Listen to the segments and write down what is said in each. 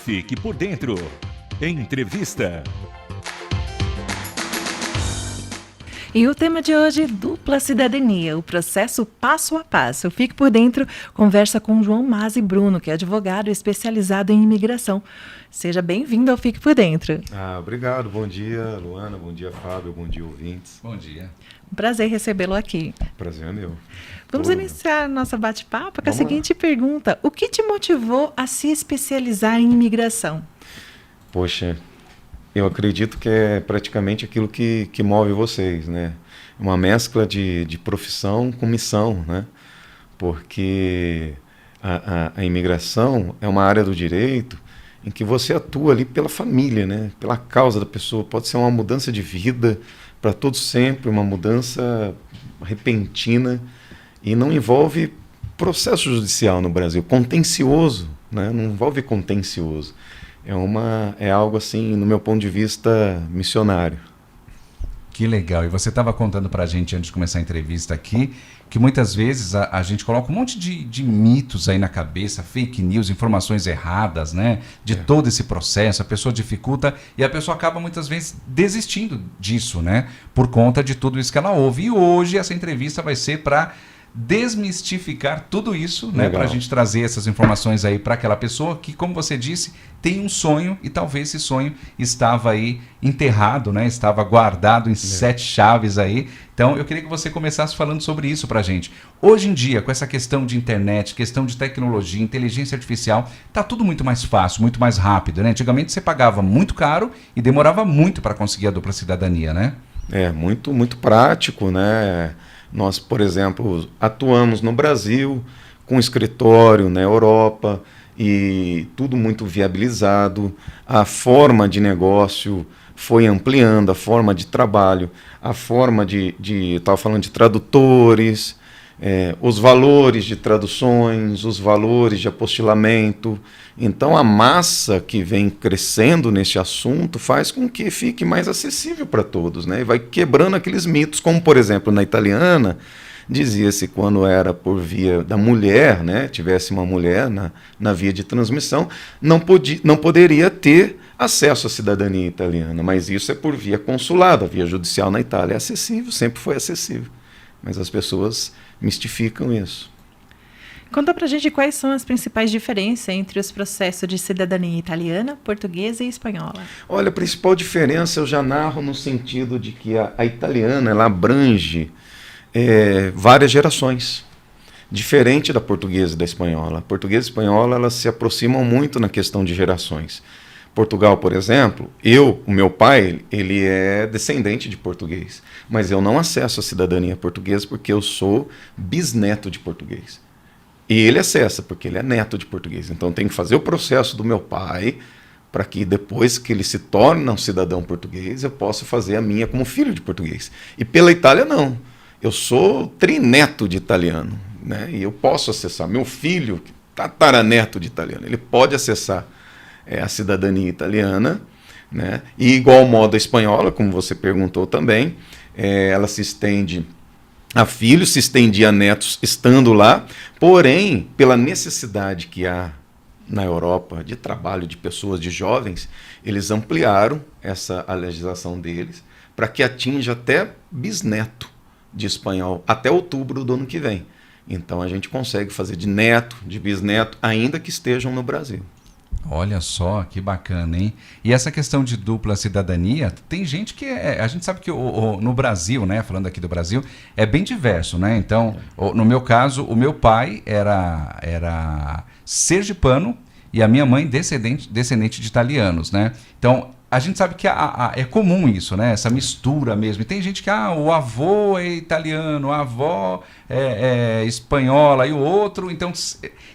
Fique por dentro. Entrevista. E o tema de hoje, dupla cidadania, o processo passo a passo. Fique por dentro, conversa com João Mazzi Bruno, que é advogado especializado em imigração. Seja bem-vindo ao Fique por Dentro. Obrigado. Bom dia, Luana. Bom dia, Fábio. Bom dia, ouvintes. Bom dia. Um prazer recebê-lo aqui. Prazer é meu. Vamos iniciar nossa bate-papo com a seguinte pergunta. O que te motivou a se especializar em imigração? Poxa, eu acredito que é praticamente aquilo que move vocês, né? Uma mescla de profissão com missão, né? Porque a imigração é uma área do direito em que você atua ali pela família, né? Pela causa da pessoa. Pode ser uma mudança de vida para todo sempre, uma mudança repentina e não envolve processo judicial no Brasil, contencioso, né? Não envolve contencioso. É algo assim, no meu ponto de vista, missionário. Que legal. E você estava contando para a gente, antes de começar a entrevista aqui, que muitas vezes a gente coloca um monte de mitos aí na cabeça, fake news, informações erradas, né? De todo esse processo, a pessoa dificulta e a pessoa acaba muitas vezes desistindo disso, né? Por conta de tudo isso que ela ouve. E hoje essa entrevista vai ser para desmistificar tudo isso, né, para a gente trazer essas informações aí para aquela pessoa que, como você disse, tem um sonho e talvez esse sonho estava aí enterrado, né, estava guardado em 7 chaves aí. Então eu queria que você começasse falando sobre isso para a gente. Hoje em dia, com essa questão de internet, questão de tecnologia, inteligência artificial, tá tudo muito mais fácil, muito mais rápido, né? Antigamente você pagava muito caro e demorava muito para conseguir a dupla cidadania, né? Muito, muito prático, né? Nós, por exemplo, atuamos no Brasil com escritório na Europa e tudo muito viabilizado. A forma de negócio foi ampliando, a forma de trabalho, a forma estava falando de tradutores, os valores de traduções, os valores de apostilamento. Então a massa que vem crescendo nesse assunto faz com que fique mais acessível para todos, né? E vai quebrando aqueles mitos, como por exemplo na italiana, dizia-se quando era por via da mulher, né? Tivesse uma mulher na via de transmissão, não poderia ter acesso à cidadania italiana, mas isso é por via consular, a via judicial na Itália é acessível, sempre foi acessível, mas as pessoas mistificam isso. Conta pra gente quais são as principais diferenças entre os processos de cidadania italiana, portuguesa e espanhola. Olha, a principal diferença eu já narro no sentido de que a italiana ela abrange várias gerações, diferente da portuguesa e da espanhola. A portuguesa e a espanhola elas se aproximam muito na questão de gerações. Portugal, por exemplo, o meu pai, ele é descendente de português, mas eu não acesso a cidadania portuguesa porque eu sou bisneto de português. E ele acessa, porque ele é neto de português. Então tem que fazer o processo do meu pai para que depois que ele se torne um cidadão português, eu possa fazer a minha como filho de português. E pela Itália, não. Eu sou trineto de italiano, né? E eu posso acessar. Meu filho, tataraneto de italiano, ele pode acessar a cidadania italiana, né? E igual modo a espanhola, como você perguntou também, ela se estende a filhos, se estendia a netos estando lá, porém, pela necessidade que há na Europa de trabalho de pessoas, de jovens, eles ampliaram a legislação deles para que atinja até bisneto de espanhol, até outubro do ano que vem. Então a gente consegue fazer de neto, de bisneto, ainda que estejam no Brasil. Olha só, que bacana, hein? E essa questão de dupla cidadania, tem gente que a gente sabe que no Brasil, né, falando aqui do Brasil, é bem diverso, né? Então, no meu caso, o meu pai era sergipano e a minha mãe descendente de italianos, né? Então, a gente sabe que é comum isso, né? Essa mistura mesmo. E tem gente que o avô é italiano, a avó é espanhola e o outro. Então,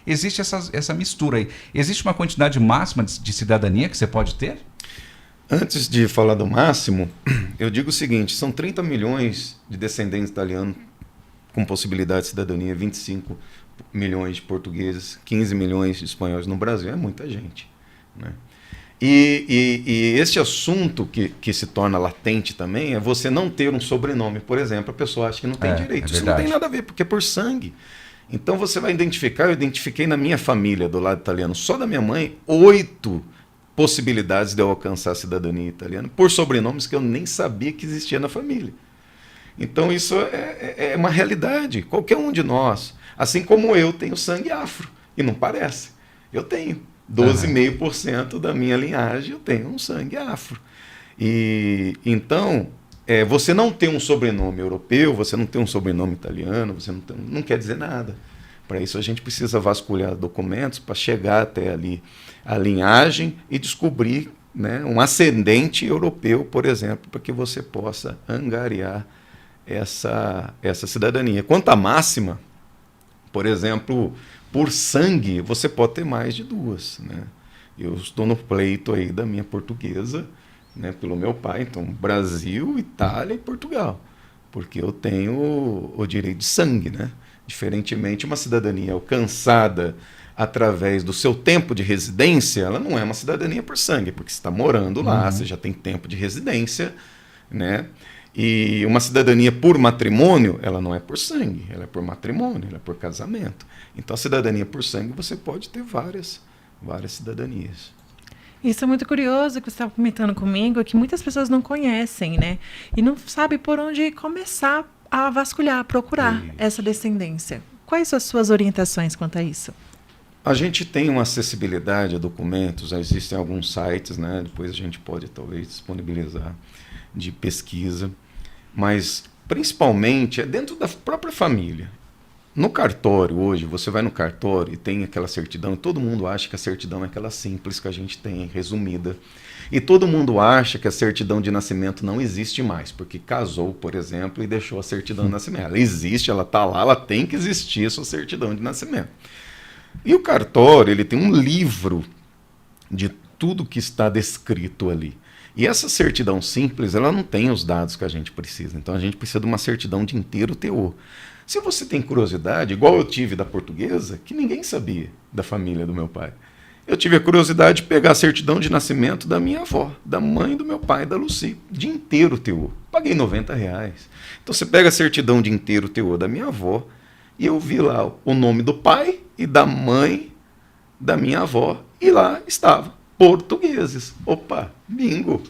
existe essa mistura aí. Existe uma quantidade máxima de cidadania que você pode ter? Antes de falar do máximo, eu digo o seguinte, são 30 milhões de descendentes italianos com possibilidade de cidadania, 25 milhões de portugueses, 15 milhões de espanhóis no Brasil. É muita gente, né? E esse assunto que se torna latente também é você não ter um sobrenome, por exemplo. A pessoa acha que não tem direito. Isso não tem nada a ver, porque é por sangue. Então você vai identificar, eu identifiquei na minha família, do lado italiano, só da minha mãe, 8 possibilidades de eu alcançar a cidadania italiana, por sobrenomes que eu nem sabia que existia na família. Então isso é uma realidade, qualquer um de nós. Assim como eu tenho sangue afro, e não parece. Eu tenho 12,5% da minha linhagem, eu tenho um sangue afro. E então, você não ter um sobrenome europeu, você não ter um sobrenome italiano, você não quer dizer nada. Para isso a gente precisa vasculhar documentos para chegar até ali a linhagem e descobrir, né, um ascendente europeu, por exemplo, para que você possa angariar essa cidadania. Quanto à máxima, por exemplo, por sangue, você pode ter mais de 2. Né? Eu estou no pleito aí da minha portuguesa, né, pelo meu pai, então Brasil, Itália e Portugal, porque eu tenho o direito de sangue, né? Diferentemente, uma cidadania alcançada através do seu tempo de residência, ela não é uma cidadania por sangue, porque você está morando lá, você já tem tempo de residência, né? E uma cidadania por matrimônio, ela não é por sangue, ela é por matrimônio, ela é por casamento. Então, a cidadania por sangue, você pode ter várias cidadanias. Isso é muito curioso que você estava comentando comigo, que muitas pessoas não conhecem, né? E não sabem por onde começar a vasculhar, a procurar essa descendência. Quais são as suas orientações quanto a isso? A gente tem uma acessibilidade a documentos, já existem alguns sites, né? Depois a gente pode talvez disponibilizar de pesquisa, mas principalmente é dentro da própria família. No cartório hoje, você vai no cartório e tem aquela certidão, e todo mundo acha que a certidão é aquela simples que a gente tem, resumida. E todo mundo acha que a certidão de nascimento não existe mais, porque casou, por exemplo, e deixou a certidão de nascimento. Ela existe, ela está lá, ela tem que existir a sua certidão de nascimento. E o cartório, ele tem um livro de tudo que está descrito ali. E essa certidão simples, ela não tem os dados que a gente precisa. Então a gente precisa de uma certidão de inteiro teor. Se você tem curiosidade, igual eu tive da portuguesa, que ninguém sabia da família do meu pai. Eu tive a curiosidade de pegar a certidão de nascimento da minha avó, da mãe do meu pai, da Lucy, de inteiro teor. Paguei R$90. Então você pega a certidão de inteiro teor da minha avó e eu vi lá o nome do pai e da mãe da minha avó e lá estava, portugueses. Opa, bingo!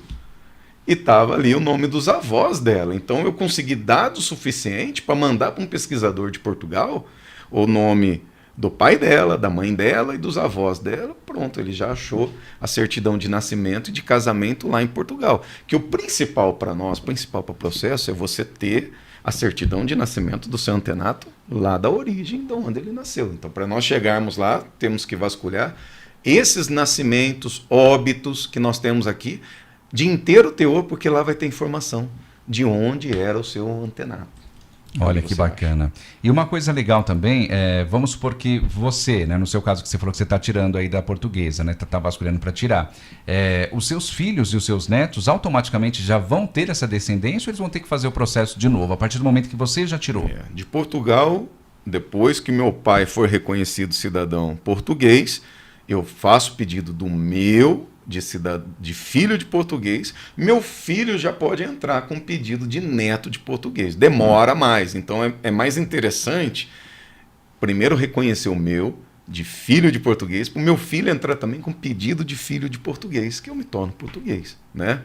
E estava ali o nome dos avós dela. Então eu consegui dados suficientes para mandar para um pesquisador de Portugal o nome do pai dela, da mãe dela e dos avós dela. Pronto, ele já achou a certidão de nascimento e de casamento lá em Portugal. Que o principal para nós, principal para o processo, é você ter a certidão de nascimento do seu antenato lá da origem, de onde ele nasceu. Então, para nós chegarmos lá, temos que vasculhar esses nascimentos, óbitos que nós temos aqui, de inteiro teor, porque lá vai ter informação de onde era o seu antenato. Olha que bacana. E uma coisa legal também, vamos supor que você, né, no seu caso que você falou que você está tirando aí da portuguesa, né, tá vasculhando para tirar, os seus filhos e os seus netos automaticamente já vão ter essa descendência ou eles vão ter que fazer o processo de novo, a partir do momento que você já tirou? De Portugal, depois que meu pai foi reconhecido cidadão português, eu faço pedido do meu de filho de português, meu filho já pode entrar com pedido de neto de português. Demora mais, então é mais interessante primeiro reconhecer o meu de filho de português, para o meu filho entrar também com pedido de filho de português, que eu me torno português, né?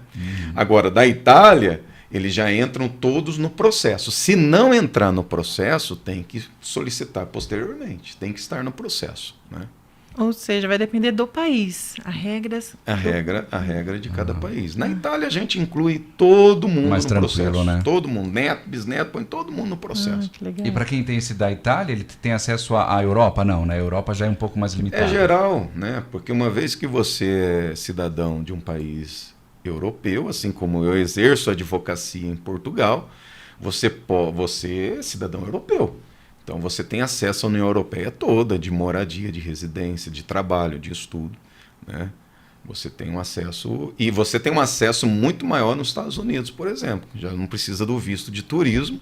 Agora, da Itália, eles já entram todos no processo. Se não entrar no processo, tem que solicitar posteriormente, tem que estar no processo, né? Ou seja, vai depender do país. A regra de cada país. Na Itália, a gente inclui todo mundo mais no tranquilo, processo. Né? Todo mundo, neto, bisneto, põe todo mundo no processo. Que legal. E para quem tem esse da Itália, ele tem acesso à Europa? Não, na Europa já é um pouco mais limitado. É geral, né? Porque uma vez que você é cidadão de um país europeu, assim como eu exerço advocacia em Portugal, você é cidadão europeu. Então você tem acesso à União Europeia toda, de moradia, de residência, de trabalho, de estudo, né? Você tem um acesso, e você tem um acesso muito maior nos Estados Unidos, por exemplo. Já não precisa do visto de turismo.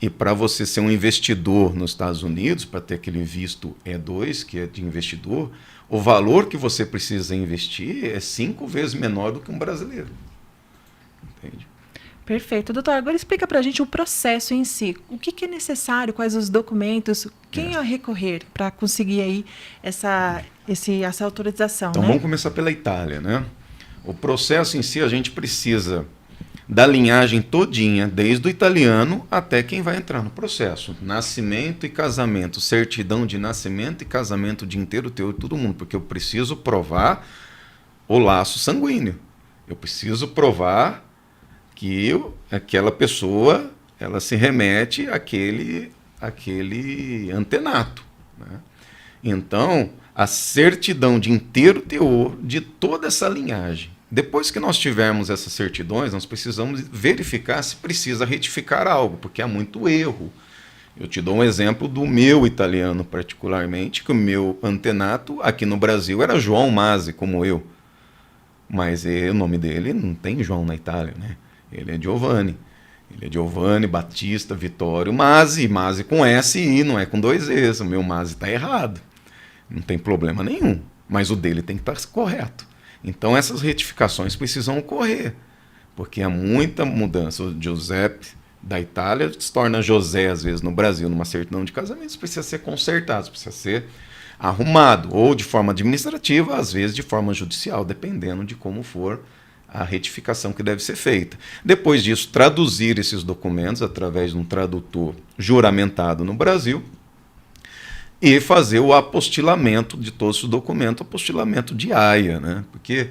E para você ser um investidor nos Estados Unidos, para ter aquele visto E2, que é de investidor, o valor que você precisa investir é 5 vezes menor do que um brasileiro. Entende? Perfeito. Doutor, agora explica para a gente o processo em si. O que é necessário, quais os documentos, quem a recorrer para conseguir aí essa autorização, Então né? vamos começar pela Itália, né? O processo em si, a gente precisa da linhagem todinha, desde o italiano até quem vai entrar no processo. Nascimento e casamento, certidão de nascimento e casamento de inteiro teu e todo mundo, porque eu preciso provar o laço sanguíneo. Eu preciso provar que aquela pessoa ela se remete àquele antenato, né? Então, a certidão de inteiro teor de toda essa linhagem. Depois que nós tivermos essas certidões, nós precisamos verificar se precisa retificar algo, porque há muito erro. Eu te dou um exemplo do meu italiano particularmente, que o meu antenato aqui no Brasil era João Masi, como eu. Mas o nome dele não tem João na Itália, né? Ele é Giovanni. Ele é Giovanni Battista Vittorio Masi, Masi com S e I, não é com 2 Es. O meu Masi está errado. Não tem problema nenhum, mas o dele tem que estar correto. Então essas retificações precisam ocorrer, porque há muita mudança. O Giuseppe da Itália se torna José, às vezes, no Brasil, numa certidão de casamento, isso precisa ser consertado, precisa ser arrumado, ou de forma administrativa, às vezes de forma judicial, dependendo de como for a retificação que deve ser feita. Depois disso, traduzir esses documentos através de um tradutor juramentado no Brasil e fazer o apostilamento de todos os documentos, apostilamento de Haia, né? Porque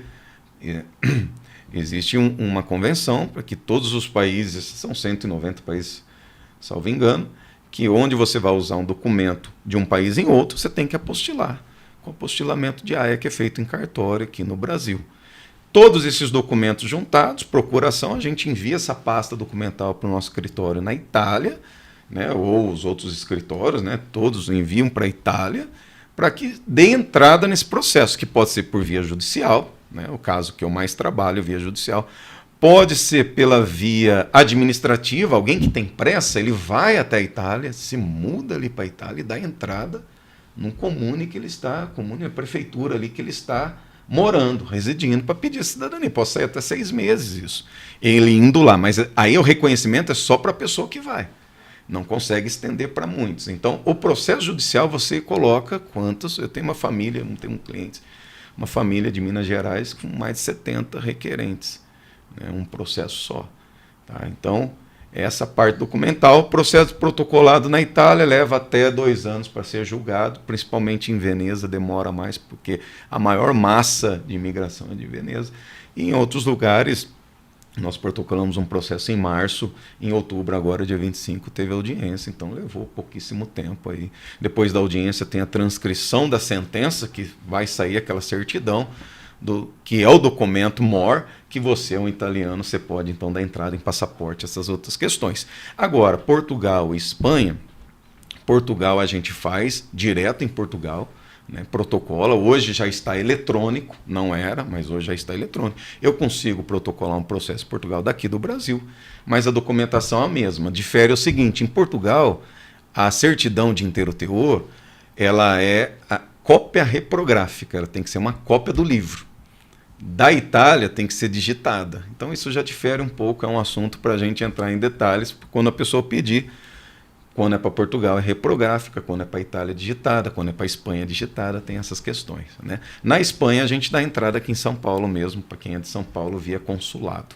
existe uma convenção para que todos os países, são 190 países, salvo engano, que onde você vai usar um documento de um país em outro, você tem que apostilar, com o apostilamento de Haia, que é feito em cartório aqui no Brasil. Todos esses documentos juntados, procuração, a gente envia essa pasta documental para o nosso escritório na Itália, né, ou os outros escritórios, né, todos enviam para a Itália, para que dê entrada nesse processo, que pode ser por via judicial, né, o caso que eu mais trabalho, via judicial, pode ser pela via administrativa, alguém que tem pressa, ele vai até a Itália, se muda ali para a Itália e dá entrada num comune que ele está, comune, a prefeitura ali que ele está morando, residindo, para pedir a cidadania. Pode sair até 6 meses isso, ele indo lá, mas aí o reconhecimento é só para a pessoa que vai. Não consegue estender para muitos. Então, o processo judicial você coloca quantos... Eu tenho uma família, não tenho um cliente, uma família de Minas Gerais com mais de 70 requerentes, né, um processo só. Tá? Então, essa parte documental, o processo protocolado na Itália leva até 2 anos para ser julgado, principalmente em Veneza demora mais, porque a maior massa de imigração é de Veneza. E em outros lugares... Nós protocolamos um processo em março, em outubro, agora, dia 25, teve audiência, então levou pouquíssimo tempo aí. Depois da audiência tem a transcrição da sentença, que vai sair aquela certidão, que é o documento MOR, que você é um italiano, você pode então dar entrada em passaporte, essas outras questões. Agora, Portugal e Espanha, Portugal a gente faz direto em Portugal, né, protocola, hoje já está eletrônico, não era, mas hoje já está eletrônico. Eu consigo protocolar um processo em Portugal daqui do Brasil, mas a documentação é a mesma. Difere o seguinte, em Portugal, a certidão de inteiro teor, ela é a cópia reprográfica, ela tem que ser uma cópia do livro. Da Itália tem que ser digitada. Então isso já difere um pouco, é um assunto para a gente entrar em detalhes, quando a pessoa pedir. Quando é para Portugal é reprográfica, quando é para Itália digitada, quando é para Espanha digitada, tem essas questões, né? Na Espanha a gente dá entrada aqui em São Paulo mesmo, para quem é de São Paulo, via consulado.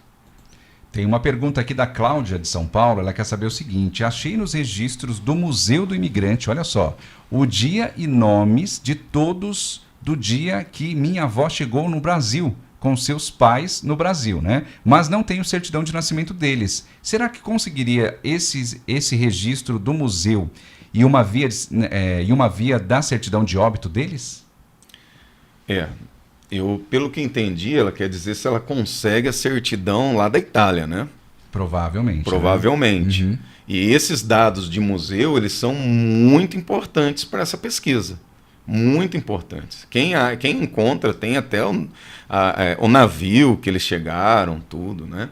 Tem uma pergunta aqui da Cláudia de São Paulo, ela quer saber o seguinte: achei nos registros do Museu do Imigrante, olha só, o dia e nomes de todos do dia que minha avó chegou no Brasil, com seus pais no Brasil, né? Mas não tenho certidão de nascimento deles. Será que conseguiria esse registro do museu e uma via da certidão de óbito deles? Eu, pelo que entendi, ela quer dizer se ela consegue a certidão lá da Itália, né? Provavelmente. Provavelmente. Né? Uhum. E esses dados de museu, eles são muito importantes para essa pesquisa. Muito importantes. Quem encontra tem até o navio que eles chegaram, tudo, né?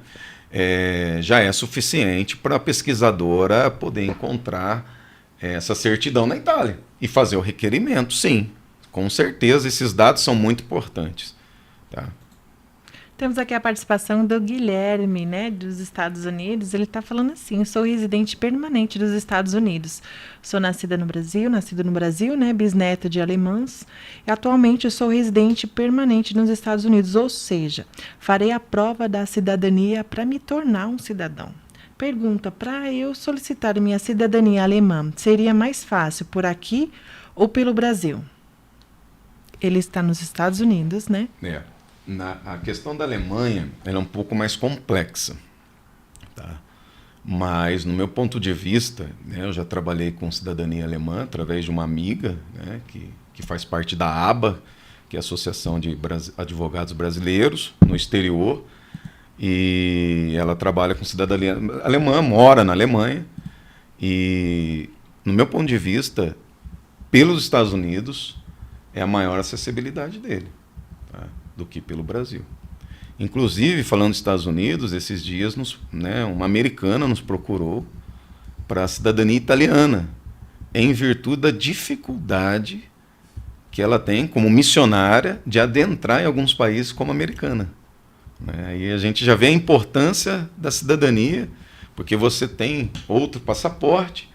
Já é suficiente para a pesquisadora poder encontrar essa certidão na Itália e fazer o requerimento, sim. Com certeza, esses dados são muito importantes. Tá? Temos aqui a participação do Guilherme, né, dos Estados Unidos. Ele está falando assim: sou residente permanente dos Estados Unidos. Sou nascido no Brasil, né, bisneta de alemães. E atualmente sou residente permanente nos Estados Unidos, ou seja, farei a prova da cidadania para me tornar um cidadão. Pergunta: para eu solicitar minha cidadania alemã, seria mais fácil por aqui ou pelo Brasil? Ele está nos Estados Unidos, né? A questão da Alemanha ela é um pouco mais complexa, tá? Mas, no meu ponto de vista, né, eu já trabalhei com cidadania alemã através de uma amiga, né, que faz parte da ABA, que é a Associação de Advogados Brasileiros no exterior, e ela trabalha com cidadania alemã, mora na Alemanha, e, no meu ponto de vista, pelos Estados Unidos, é a maior acessibilidade dele, tá? Do que pelo Brasil. Inclusive, falando dos Estados Unidos, esses dias uma americana nos procurou para a cidadania italiana, em virtude da dificuldade que ela tem como missionária de adentrar em alguns países como americana. E a gente já vê a importância da cidadania, porque você tem outro passaporte,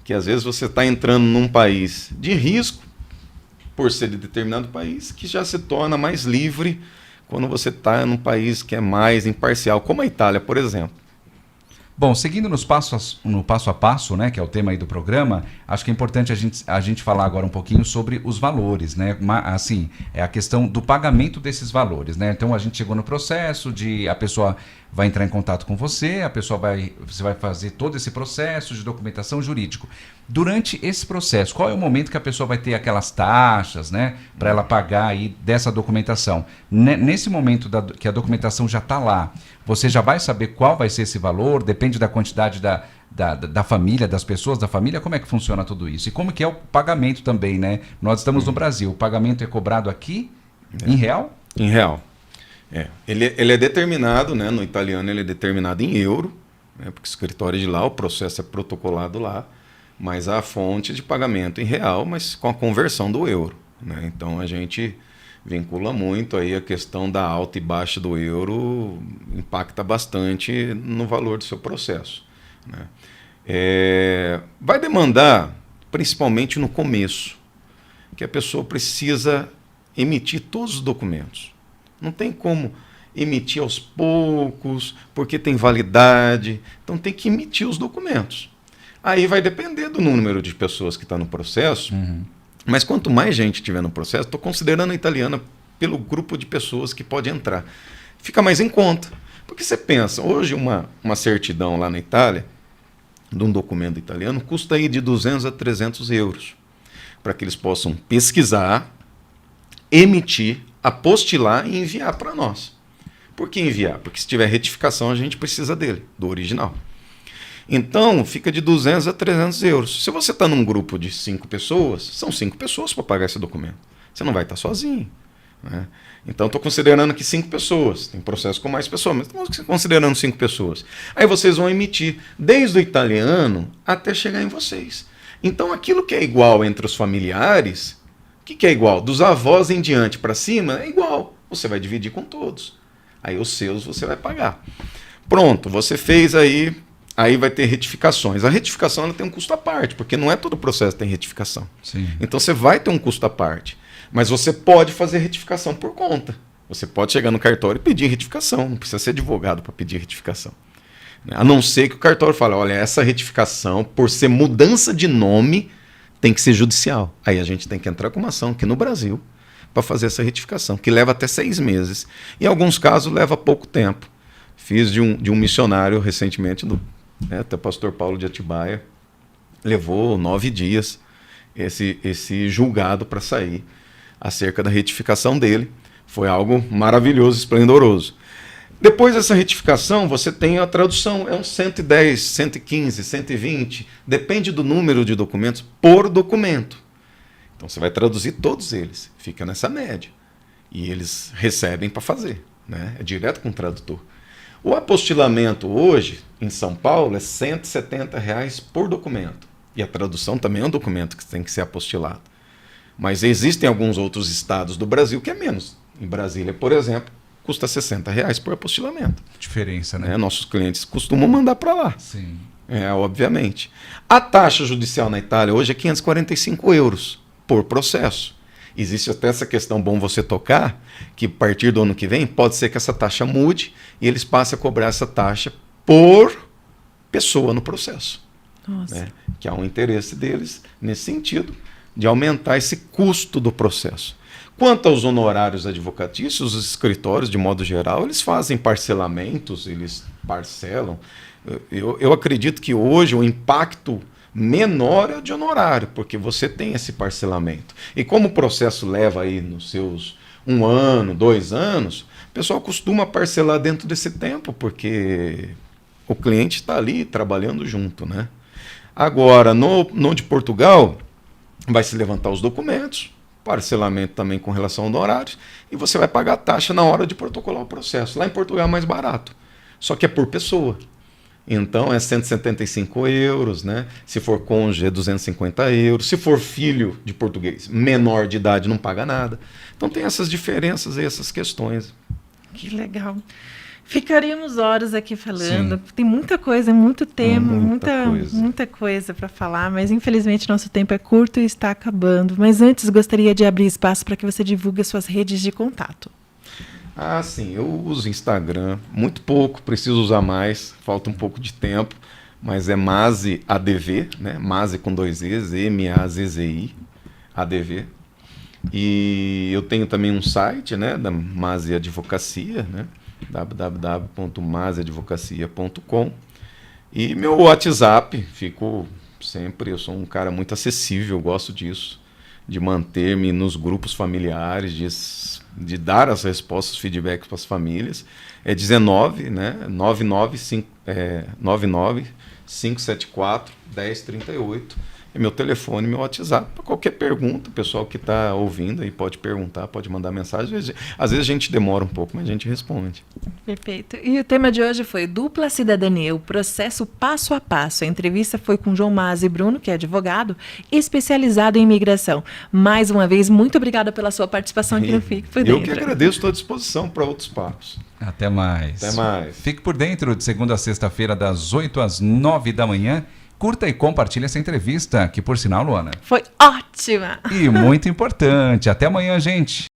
que às vezes você está entrando num país de risco, por ser de determinado país, que já se torna mais livre quando você está num país que é mais imparcial, como a Itália, por exemplo. Bom, seguindo no passo a passo, né, que é o tema aí do programa, acho que é importante a gente falar agora um pouquinho sobre os valores, né? Assim, é a questão do pagamento desses valores, né? Então a gente chegou no processo a pessoa vai entrar em contato com você vai fazer todo esse processo de documentação jurídico. Durante esse processo, qual é o momento que a pessoa vai ter aquelas taxas, né, para ela pagar aí dessa documentação? Nesse momento que a documentação já está lá, você já vai saber qual vai ser esse valor? Depende da quantidade da família, das pessoas da família? Como é que funciona tudo isso? E como que é o pagamento também, né? Nós estamos no Brasil, o pagamento é cobrado aqui em real? Em real. Ele é determinado, né, no italiano ele é determinado em euro, né, porque o escritório de lá, o processo é protocolado lá, mas a fonte de pagamento em real, mas com a conversão do euro, né? Então a gente vincula muito aí a questão da alta e baixa do euro, impacta bastante no valor do seu processo, né? Vai demandar, principalmente no começo, que a pessoa precisa emitir todos os documentos. Não tem como emitir aos poucos, porque tem validade, então tem que emitir os documentos. Aí vai depender do número de pessoas que está no processo, mas quanto mais gente tiver no processo, estou considerando a italiana pelo grupo de pessoas que pode entrar. Fica mais em conta. Porque você pensa, hoje uma certidão lá na Itália, de um documento italiano, custa aí de 200 a 300 euros, para que eles possam pesquisar, emitir, apostilar e enviar para nós. Por que enviar? Porque se tiver retificação, a gente precisa dele, do original. Então, fica de 200 a 300 euros. Se você está num grupo de 5 pessoas, são 5 pessoas para pagar esse documento. Você não vai estar sozinho, né? Então, estou considerando aqui 5 pessoas. Tem processo com mais pessoas, mas estamos considerando 5 pessoas. Aí vocês vão emitir desde o italiano até chegar em vocês. Então, aquilo que é igual entre os familiares, o que é igual? Dos avós em diante para cima, é igual. Você vai dividir com todos. Aí os seus você vai pagar. Pronto, você fez aí... Aí vai ter retificações. A retificação ela tem um custo à parte, porque não é todo o processo que tem retificação. Sim. Então você vai ter um custo à parte. Mas você pode fazer retificação por conta. Você pode chegar no cartório e pedir retificação. Não precisa ser advogado para pedir retificação. A não ser que o cartório fale, olha, essa retificação, por ser mudança de nome, tem que ser judicial. Aí a gente tem que entrar com uma ação aqui no Brasil para fazer essa retificação, que leva até 6 meses. Em alguns casos leva pouco tempo. Fiz de um missionário recentemente, até o pastor Paulo de Atibaia, levou 9 dias esse julgado para sair acerca da retificação dele. Foi algo maravilhoso, esplendoroso. Depois dessa retificação, você tem a tradução, é uns 110, 115, 120, depende do número de documentos por documento. Então você vai traduzir todos eles, fica nessa média. E eles recebem para fazer, né? É direto com o tradutor. O apostilamento hoje, em São Paulo, é R$ 170 por documento. E a tradução também é um documento que tem que ser apostilado. Mas existem alguns outros estados do Brasil que é menos. Em Brasília, por exemplo, custa R$60 por apostilamento. Diferença, né? Né? Nossos clientes costumam mandar para lá. Sim. Obviamente. A taxa judicial na Itália hoje é €545 por processo. Existe até essa questão, bom você tocar, que a partir do ano que vem pode ser que essa taxa mude e eles passem a cobrar essa taxa por pessoa no processo. Nossa. Né? Que há um interesse deles nesse sentido, de aumentar esse custo do processo. Quanto aos honorários advocatícios, os escritórios, de modo geral, eles fazem parcelamentos, eles parcelam. Eu acredito que hoje o impacto menor é o de honorário, porque você tem esse parcelamento. E como o processo leva aí nos seus 1 ano, 2 anos, o pessoal costuma parcelar dentro desse tempo, porque o cliente está ali trabalhando junto, né? Agora, no de Portugal, vai se levantar os documentos, parcelamento também com relação ao honorário, e você vai pagar a taxa na hora de protocolar o processo. Lá em Portugal é mais barato, só que é por pessoa. Então é €175, né? Se for cônjuge é €250. Se for filho de português menor de idade não paga nada. Então tem essas diferenças e essas questões. Que legal. Ficaríamos horas aqui falando. Sim. Tem muita coisa, muito tema, Muita coisa. muita coisa para falar, mas infelizmente nosso tempo é curto e está acabando. Mas antes gostaria de abrir espaço para que você divulgue as suas redes de contato. Ah, sim, eu uso Instagram, muito pouco, preciso usar mais, falta um pouco de tempo, mas é Mazzi ADV, né? Mazzi com 2 E's, MAZZI, ADV. E eu tenho também um site, né, da Mazzi Advocacia, né? www.mazziadvocacia.com. E meu WhatsApp, eu sou um cara muito acessível, gosto disso, de manter-me nos grupos familiares, de dar as respostas, os feedbacks para as famílias. É 19, né? 99574-1038. É meu telefone, meu WhatsApp. Para qualquer pergunta, o pessoal que está ouvindo aí pode perguntar, pode mandar mensagem. Às vezes a gente demora um pouco, mas a gente responde. Perfeito. E o tema de hoje foi Dupla Cidadania, o processo passo a passo. A entrevista foi com João Mazzi Bruno, que é advogado, especializado em imigração. Mais uma vez, muito obrigada pela sua participação aqui no Fique por Dentro. Eu que agradeço, estou à disposição para outros papos. Até mais. Até mais. Fique por dentro de segunda a sexta-feira, das 8 às 9 da manhã. Curta e compartilhe essa entrevista, que por sinal, Luana, Foi ótima! e muito importante. Até amanhã, gente.